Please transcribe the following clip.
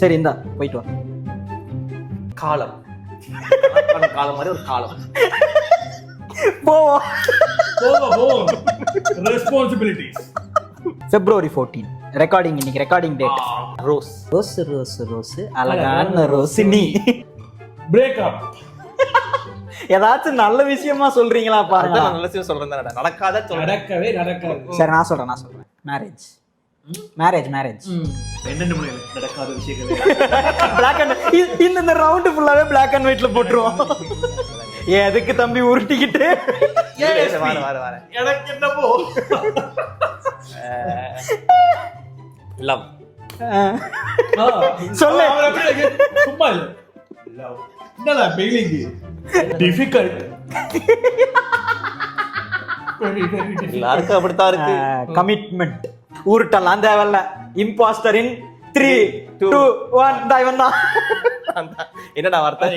சரி இந்தா போயிட்டு வா. காலம் காலம் மாதிரி ஒரு காலம். போவோம். ரெஸ்பான்சிபிலிட்டிஸ். February 14 ரெக்கார்டிங், இன்னைக்கு recording date. Rose rose rose rose அழகான ரோசினி. பிரேக்கப். ஏதாச்சும் நல்ல விஷயமா சொல்றீங்களா பாருங்க. அதான் நல்ல விஷயம் சொல்றேன் தானே. நடக்காத சொல்றேன். நடக்கவே நடக்காது. சரி நான் சொல்றேன். மேரேஜ் மேரேஜ் என்னென்ன நடக்காத விஷயங்கள். Black and இந்த ரவுண்ட் ஃபுல்லாவே Black and Whiteல போட்டுருவோம். எதுக்கு தம்பி உருட்டிக்கிட்டு? வர எனக்கு என்னப்போ லவ். சொல்லு. சும்மா இல்ல. என்னடா ஃபீலிங் டிஃபிகல்ட். எல்லாருக்கும் அப்படித்தான் இருக்கு. கமிட்மெண்ட். உருட்டலாம் தேவையில்ல. இம்பாஸ்டர் இன் 3 2 1 இவன் தான். என்னடா வார்த்தை?